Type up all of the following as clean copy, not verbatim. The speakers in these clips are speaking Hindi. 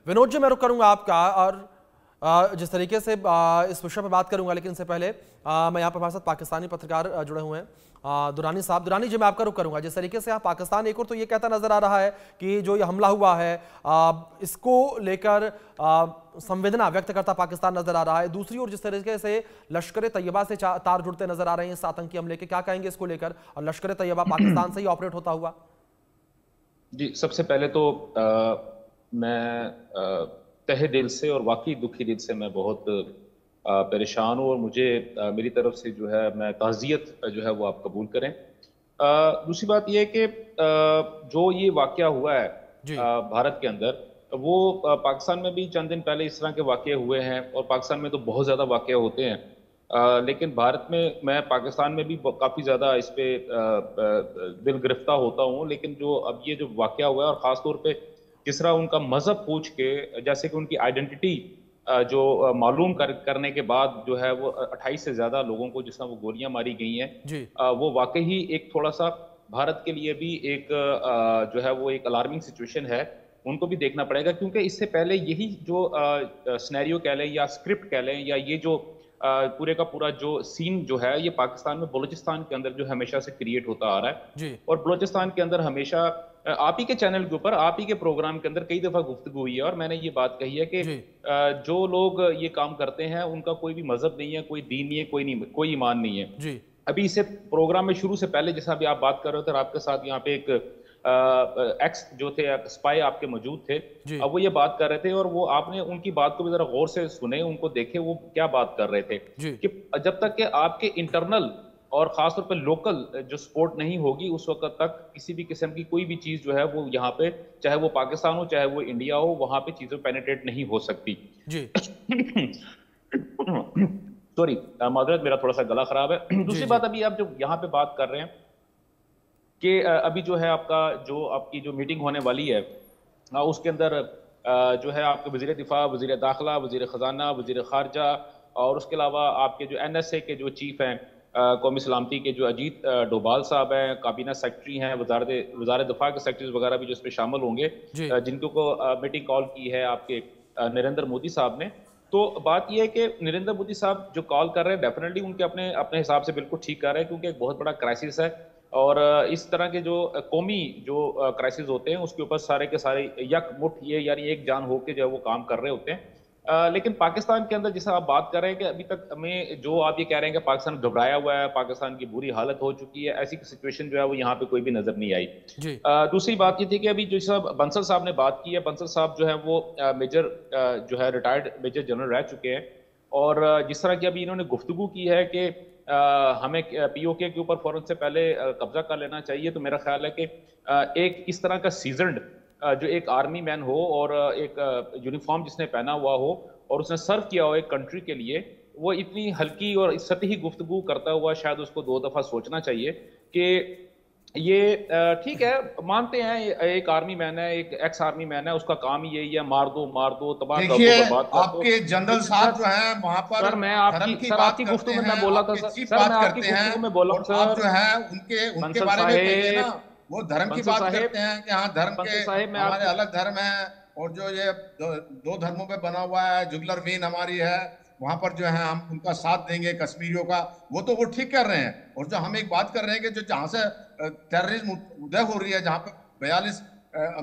विनोद जी, मैं रुक करूंगा आपका और जिस तरीके से इस विषय पर बात करूंगा, लेकिन इससे पहले मैं यहाँ पर हमारे साथ पाकिस्तानी पत्रकार जुड़े हुए हैं, दुरानी साहब। दुरानी जी, मैं आपका रुक करूंगा। जिस तरीके से यहाँ पाकिस्तान एक और तो ये कहता नजर आ रहा है कि जो ये हमला हुआ है इसको लेकर संवेदना व्यक्त करता पाकिस्तान नजर आ रहा है, दूसरी ओर जिस तरीके से लश्कर तैयबा से तार जुड़ते नजर आ रहे हैं इस आतंकी हमले के, क्या कहेंगे इसको लेकर? और लश्कर तैयबा पाकिस्तान से ही ऑपरेट होता हुआ। जी, सबसे पहले तो मैं तहे दिल से और वाकई दुखी दिल से मैं बहुत परेशान हूँ और मुझे मेरी तरफ से जो है मैं ताज़ियत जो है वो आप कबूल करें। दूसरी बात यह है कि जो ये वाक़या हुआ है भारत के अंदर, वो पाकिस्तान में भी चंद दिन पहले इस तरह के वाक़े हुए हैं और पाकिस्तान में तो बहुत ज़्यादा वाक़े होते हैं, लेकिन भारत में मैं पाकिस्तान में भी काफ़ी ज़्यादा इस पर दिल गिरफ्तार होता हूँ। लेकिन जो अब ये जो वाक़या हुआ है और ख़ास तौर पे किस तरह उनका मज़हब पूछ के, जैसे कि उनकी आइडेंटिटी जो मालूम करने के बाद जो है वो 28 से ज़्यादा लोगों को जिस तरह वो गोलियां मारी गई हैं, वो वाकई ही एक थोड़ा सा भारत के लिए भी एक जो है वो एक अलार्मिंग सिचुएशन है। उनको भी देखना पड़ेगा, क्योंकि इससे पहले यही जो सिनेरियो कह लें या स्क्रिप्ट कह लें या ये जो पूरे का पूरा जो सीन जो है ये पाकिस्तान में बलूचिस्तान के अंदर जो हमेशा से क्रिएट होता आ रहा है। और बलूचिस्तान के अंदर हमेशा आप ही के चैनल के ऊपर, आप ही के प्रोग्राम के अंदर कई दफा गुफ्तगू हुई है और मैंने ये बात कही है कि जो लोग ये काम करते हैं उनका कोई भी मजहब नहीं है, कोई दीन नहीं है, कोई ईमान नहीं है। अभी इसे प्रोग्राम में शुरू से पहले जैसा अभी आप बात कर रहे थे और आपके साथ यहाँ पे एक एक्स जो थे स्पाई आपके मौजूद थे, अब वो ये बात कर रहे थे और वो आपने उनकी बात को भी जरा गौर से सुने, उनको देखे वो क्या बात कर रहे थे कि जब तक कि आपके इंटरनल और खासतौर पर लोकल जो सपोर्ट नहीं होगी उस वक्त तक किसी भी किस्म की कोई भी चीज जो है वो यहाँ पे, चाहे वो पाकिस्तान हो चाहे वो इंडिया हो, वहां पे चीजें पेनिट्रेट नहीं हो सकती। सॉरी मादरत, मेरा थोड़ा सा गला खराब है। दूसरी बात, अभी आप जो यहाँ पे बात कर रहे हैं कि अभी जो है आपकी जो मीटिंग होने वाली है उसके अंदर जो है आपके वज़ीर दिफा, वज़ीर दाखिला, वज़ीर ख़जाना, वज़ीर ख़ारजा और उसके अलावा आपके जो NSA के जो चीफ हैं कौमी सलामती के जो अजीत डोभाल साहब हैं, काबीना सेक्रेटरी हैं, वज़ारत दिफा के सेक्रेटरीज वगैरह भी जो इसमें शामिल होंगे, जिनको को मीटिंग कॉल की है आपके नरेंद्र मोदी साहब ने। तो बात यह है कि नरेंद्र मोदी साहब जो कॉल कर रहे हैं डेफिनेटली उनके अपने हिसाब से बिल्कुल ठीक कर रहे हैं, क्योंकि एक बहुत बड़ा क्राइसिस है और इस तरह के जो कौमी जो क्राइसिस होते हैं उसके ऊपर सारे के सारे यकमुठ ये यानी एक जान होकर जो है वो काम कर रहे होते हैं। लेकिन पाकिस्तान के अंदर जैसा आप बात कर रहे हैं कि अभी तक हमें जो आप ये कह रहे हैं कि पाकिस्तान घबराया हुआ है, पाकिस्तान की बुरी हालत हो चुकी है, ऐसी सिचुएशन जो है वो यहाँ पे कोई भी नजर नहीं आई। दूसरी बात ये थी कि अभी जो साहब बंसल साहब ने बात की है, बंसल साहब जो है वो मेजर जो है रिटायर्ड मेजर जनरल रह चुके हैं और जिस तरह की अभी इन्होंने गुफ्तगू की है कि हमें POK के ऊपर फौरन से पहले कब्जा कर लेना चाहिए, तो मेरा ख्याल है कि एक इस तरह का सीजन्ड जो एक आर्मी मैन हो और एक यूनिफॉर्म जिसने पहना हुआ हो और उसने सर्व किया हो एक कंट्री के लिए, वो इतनी हल्की और सतही गुफ्तगू करता हुआ शायद उसको 2 दफा सोचना चाहिए कि ये ठीक है, मानते हैं एक आर्मी मैन है, एक एक्स आर्मी मैन है, उसका काम ही यही है मार दो तबाह कर दो, बर्बाद कर दो। आपके जनरल साहब जो हैं वहां पर सर मैं आपकी गुफ्तगू में मैं बोला था सर, मैं आपकी गुफ्तगू में बोला सर, आप जो है उनके बारे में कहिए ना, वो धर्म की बात करते हैं कि हाँ धर्म के हमारे अलग धर्म है और जो ये 2 धर्मों पे बना हुआ है जुगलर वीन हमारी है, वहां पर जो है हम उनका साथ देंगे कश्मीरियों का, वो ठीक कर रहे हैं। और जो हम एक बात कर रहे हैं कि जो जहां से टेररिज्म उदय हो रही है, जहां पे 42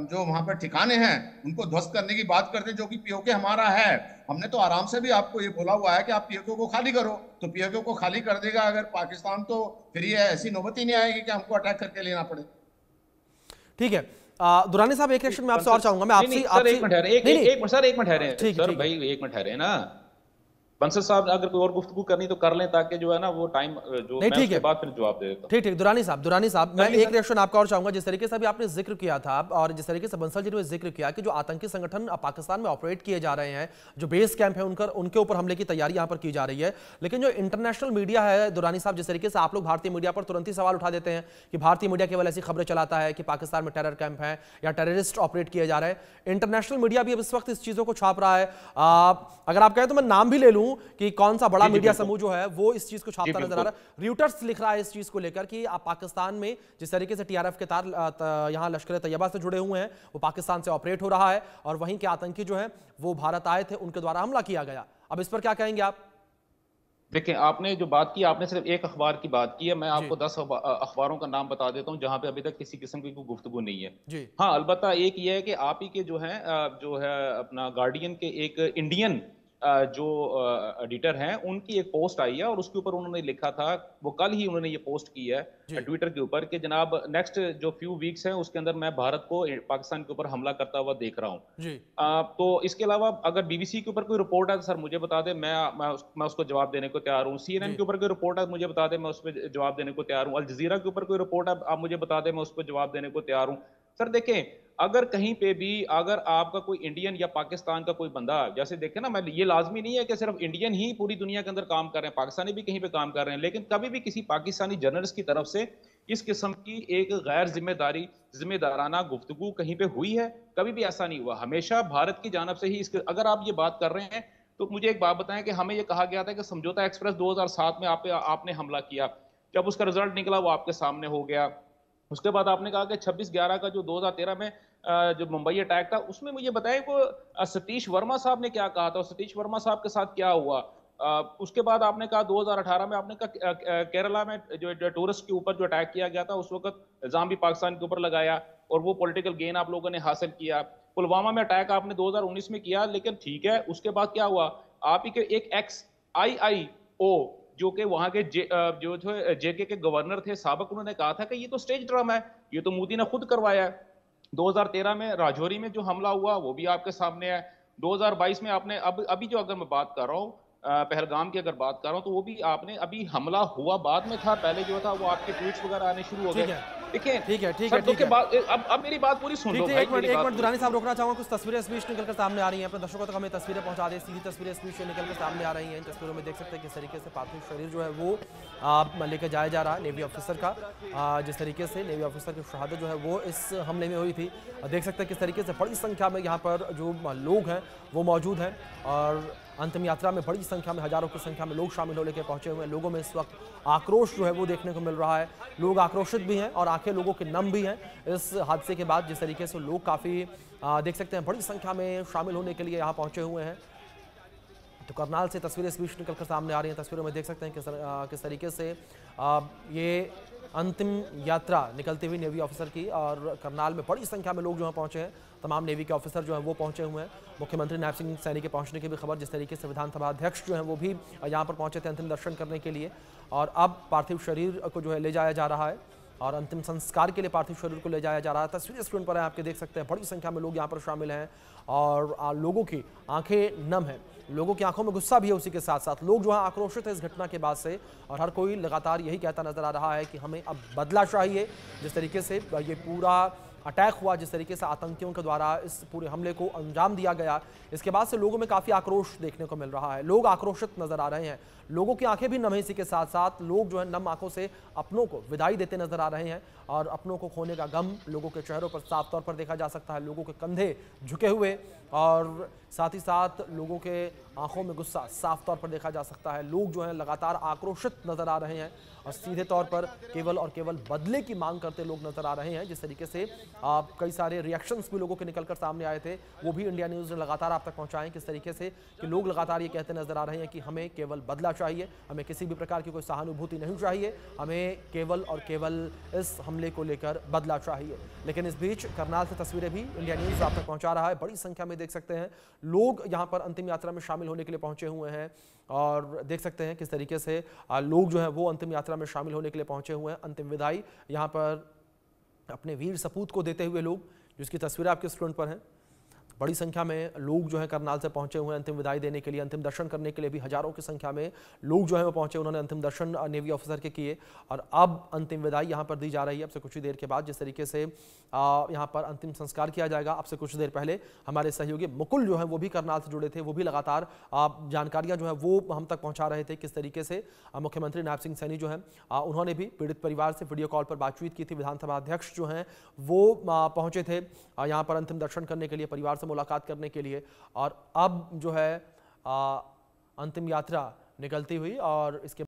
जो वहां पर ठिकाने हैं उनको ध्वस्त करने की बात करते हैं, जो कि POK हमारा है। हमने तो आराम से भी आपको ये बोला हुआ है कि आप POK को खाली करो, तो POK को खाली कर देगा अगर पाकिस्तान, तो फिर ये ऐसी नौबत ही नहीं आएगी कि हमको अटैक करके लेना पड़े। ठीक है दुरानी साहब, एक क्वेश्चन मैं आपसे और चाहूंगा, मैं आपसे एक मिनट ठहरे सर भाई, एक मिनट ठहरे ना बंसल साहब, अगर कोई और गुफ्तगू करनी तो कर लें ताकि जो है ना वो टाइम जो मैं उसके बाद फिर जवाब दे देता हूं। ठीक दुरानी साहब मैं एक रिएक्शन आपका और चाहूंगा। जिस तरीके से अभी आपने जिक्र किया था और जिस तरीके से बंसल जी ने जिक्र किया कि जो आतंकी संगठन पाकिस्तान में ऑपरेट किए जा रहे हैं, जो बेस कैंप है उनके ऊपर हमले की तैयारी यहाँ पर की जा रही है, लेकिन जो इंटरनेशनल मीडिया है दुरानी साहब, जिस तरीके से आप लोग भारतीय मीडिया पर तुरंत ही सवाल उठा देते हैं कि भारतीय मीडिया केवल ऐसी खबरें चलाता है कि पाकिस्तान में टेरर कैंप है या टेररिस्ट ऑपरेट किए जा रहे हैं। इंटरनेशनल मीडिया भी अब इस वक्त इस चीजों को छाप रहा है। अगर आप कहें तो मैं नाम भी ले लूं, हूं कि कौन सा बड़ा मीडिया समूह जो है वो इस चीज को छापता नजर आ रहा है। रॉयटर्स लिख रहा है इस चीज को लेकर कि आप पाकिस्तान में जिस तरीके से टीआरएफ के तार यहां लश्कर तैयबा से जुड़े हुए हैं, वो पाकिस्तान से ऑपरेट हो रहा है और वहीं के आतंकी जो है वो भारत आए थे, उनके द्वारा हमला किया गया। अब इस पर क्या कहेंगे आप? देखिए, आपने जो बात की, आपने सिर्फ एक अखबार की बात की है। मैं आपको 10 अखबारों का नाम बता देता हूं जहां पे अभी तक किसी किस्म की कोई गुफ्तगू नहीं है जी। हाँ, अलबत्ता एक ये है कि आप ही के जो है अपना गार्डियन के एक इंडियन जो एडिटर हैं, उनकी एक पोस्ट आई है और उसके ऊपर उन्होंने लिखा था, वो कल ही उन्होंने ये पोस्ट की है ट्विटर के ऊपर कि जनाब नेक्स्ट जो फ्यू वीक्स हैं उसके अंदर मैं भारत को पाकिस्तान के ऊपर हमला करता हुआ देख रहा हूँ। तो इसके अलावा अगर बीबीसी के ऊपर कोई रिपोर्ट है तो सर मुझे बता दें, मैं उसको जवाब देने को तैयार हूँ। CNN के ऊपर कोई रिपोर्ट है मुझे बता दें, मैं उस पर जवाब देने को तैयार हूँ। अल जजीरा के ऊपर कोई रिपोर्ट है आप मुझे बता दें, मैं उस पर जवाब देने को तैयार हूँ। सर देखें, अगर कहीं पे भी अगर आपका कोई इंडियन या पाकिस्तान का कोई बंदा, जैसे देखें ना, मैं ये लाजमी नहीं है कि सिर्फ इंडियन ही पूरी दुनिया के अंदर काम कर रहे हैं, पाकिस्तानी भी कहीं पे काम कर रहे हैं, लेकिन कभी भी किसी पाकिस्तानी जर्नलिस्ट की तरफ से इस किस्म की एक गैर जिम्मेदाराना गुफ्तगू कहीं पे हुई है? कभी भी ऐसा नहीं हुआ। हमेशा भारत की जानब से ही अगर आप ये बात कर रहे हैं तो मुझे एक बात बताएं कि हमें ये कहा गया था कि समझौता एक्सप्रेस 2007 में आपने हमला किया, जब उसका रिजल्ट निकला वो आपके सामने हो गया। उसके बाद आपने कहा कि 26/11 का जो 2013 में जो मुंबई अटैक था, उसमें मुझे बताएं को सतीश वर्मा साहब ने क्या कहा था, सतीश वर्मा साहब के साथ क्या हुआ। उसके बाद आपने कहा 2018 में आपने कहा केरला में जो टूरिस्ट के ऊपर जो अटैक किया गया था, उस वक्त इल्जाम भी पाकिस्तान के ऊपर लगाया और वो पॉलिटिकल गेन आप लोगों ने हासिल किया। पुलवामा में अटैक आपने 2019 में किया, लेकिन ठीक है, उसके बाद क्या हुआ, आप ही के एक XIIO जो कि वहां के जो JK के गवर्नर थे साबिक, उन्होंने कहा था कि ये तो स्टेज ड्रामा है, ये तो मोदी ने खुद करवाया है। 2013 में राजौरी में जो हमला हुआ वो भी आपके सामने है। 2022 में आपने अभी जो अगर मैं बात कर रहा हूँ पहलगाम की अगर बात कर रहा हूँ, तो वो भी आपने अभी हमला हुआ बाद में था, पहले जो था वो आपके ट्वीट्स वगैरह आने शुरू हो गए। देखिए ठीक है अब मेरी बात पूरी सुन लो। एक मिनट दुरानी साहब रोकना चाहूंगा, कुछ तस्वीरें इस बीच निकलकर सामने आ रही हैं, अपने दर्शकों तक हमें तस्वीरें पहुंचा दें। सीधी तस्वीरें इस बीच निकलकर सामने आ रही हैं। इन तस्वीरों में देख सकते हैं किस तरीके से पार्थिव शरीर जो है वो लेकर जाया जा रहा है नेवी ऑफिसर का। जिस तरीके से नेवी ऑफिसर की शहादत जो है वो इस हमले में हुई थी, देख सकते हैं किस तरीके से बड़ी संख्या में यहाँ पर जो लोग हैं वो मौजूद हैं और अंतिम यात्रा में बड़ी संख्या में, हजारों की संख्या में लोग शामिल होने के पहुंचे हुए हैं। लोगों में इस वक्त आक्रोश जो है वो देखने को मिल रहा है। लोग आक्रोशित भी हैं और आंखें लोगों के नम भी हैं इस हादसे के बाद। जिस तरीके से लोग काफ़ी देख सकते हैं बड़ी संख्या में शामिल होने के लिए यहाँ पहुंचे हुए हैं। तो करनाल से तस्वीरें इस बीच निकलकर सामने आ रही हैं। तस्वीरों में देख सकते हैं किस तरीके से ये अंतिम यात्रा निकलती हुई नेवी ऑफिसर की, और करनाल में बड़ी संख्या में लोग जो हैं पहुंचे हैं। तमाम नेवी के ऑफिसर जो हैं वो पहुंचे हुए हैं। मुख्यमंत्री नायब सिंह सैनी के पहुंचने की भी खबर, जिस तरीके से विधानसभा अध्यक्ष जो हैं वो भी यहाँ पर पहुंचे थे अंतिम दर्शन करने के लिए। और अब पार्थिव शरीर को जो है ले जाया जा रहा है और अंतिम संस्कार के लिए पार्थिव शरीर को ले जाया जा रहा है। तस्वीरें स्क्रीन पर है, आपके देख सकते हैं बड़ी संख्या में लोग यहाँ पर शामिल हैं और लोगों की आंखें नम हैं, लोगों की आंखों में गुस्सा भी है। उसी के साथ साथ लोग जो है आक्रोशित है इस घटना के बाद से, और हर कोई लगातार यही कहता नजर आ रहा है कि हमें अब बदला चाहिए। जिस तरीके से ये पूरा अटैक हुआ, जिस तरीके से आतंकियों के द्वारा इस पूरे हमले को अंजाम दिया गया, इसके बाद से लोगों में काफ़ी आक्रोश देखने को मिल रहा है। लोग आक्रोशित नजर आ रहे हैं, लोगों की आंखें भी नम है। इसी के साथ साथ लोग जो है नम आंखों से अपनों को विदाई देते नजर आ रहे हैं और अपनों को खोने का गम लोगों के चेहरों पर साफ तौर पर देखा जा सकता है। लोगों के कंधे झुके हुए और साथ ही साथ लोगों के आंखों में गुस्सा साफ तौर पर देखा जा सकता है। लोग जो हैं लगातार आक्रोशित नजर आ रहे हैं और सीधे तौर पर केवल और केवल बदले की मांग करते लोग नजर आ रहे हैं। जिस तरीके से कई सारे रिएक्शंस भी लोगों के निकलकर सामने आए थे, वो भी इंडिया न्यूज़ ने लगातार आप तक पहुंचाएं। किस तरीके से कि लोग लगातार ये कहते नजर आ रहे हैं कि हमें केवल बदला चाहिए, हमें किसी भी प्रकार की कोई सहानुभूति नहीं चाहिए, हमें केवल और केवल इस हमले को लेकर बदला चाहिए। लेकिन इस बीच करनाल से तस्वीरें भी इंडिया न्यूज़ आप तक पहुंचा रहा है। बड़ी संख्या में देख सकते हैं लोग यहाँ पर अंतिम यात्रा में शामिल होने के लिए पहुंचे हुए हैं और देख सकते हैं किस तरीके से लोग जो हैं वो अंतिम यात्रा में शामिल होने के लिए पहुंचे हुए हैं। अंतिम विदाई यहाँ पर अपने वीर सपूत को देते हुए लोग, जिसकी तस्वीरें आपके स्क्रीन पर हैं। बड़ी संख्या में लोग जो हैं करनाल से पहुंचे हुए हैं अंतिम विदाई देने के लिए, अंतिम दर्शन करने के लिए भी हजारों की संख्या में लोग जो हैं वो पहुंचे। उन्होंने अंतिम दर्शन नेवी ऑफिसर के किए और अब अंतिम विदाई यहाँ पर दी जा रही है। अब से कुछ ही देर के बाद जिस तरीके से यहाँ पर अंतिम संस्कार किया जाएगा, अब से कुछ देर पहले हमारे सहयोगी मुकुल जो है वो भी करनाल से जुड़े थे, वो भी लगातार जानकारियाँ जो है वो हम तक पहुँचा रहे थे। किस तरीके से मुख्यमंत्री नायब सिंह सैनी जो है उन्होंने भी पीड़ित परिवार से वीडियो कॉल पर बातचीत की थी। विधानसभा अध्यक्ष जो हैं वो पहुँचे थे यहाँ पर अंतिम दर्शन करने के लिए, परिवार से मुलाकात करने के लिए। और अब जो है अंतिम यात्रा निकलती हुई और इसके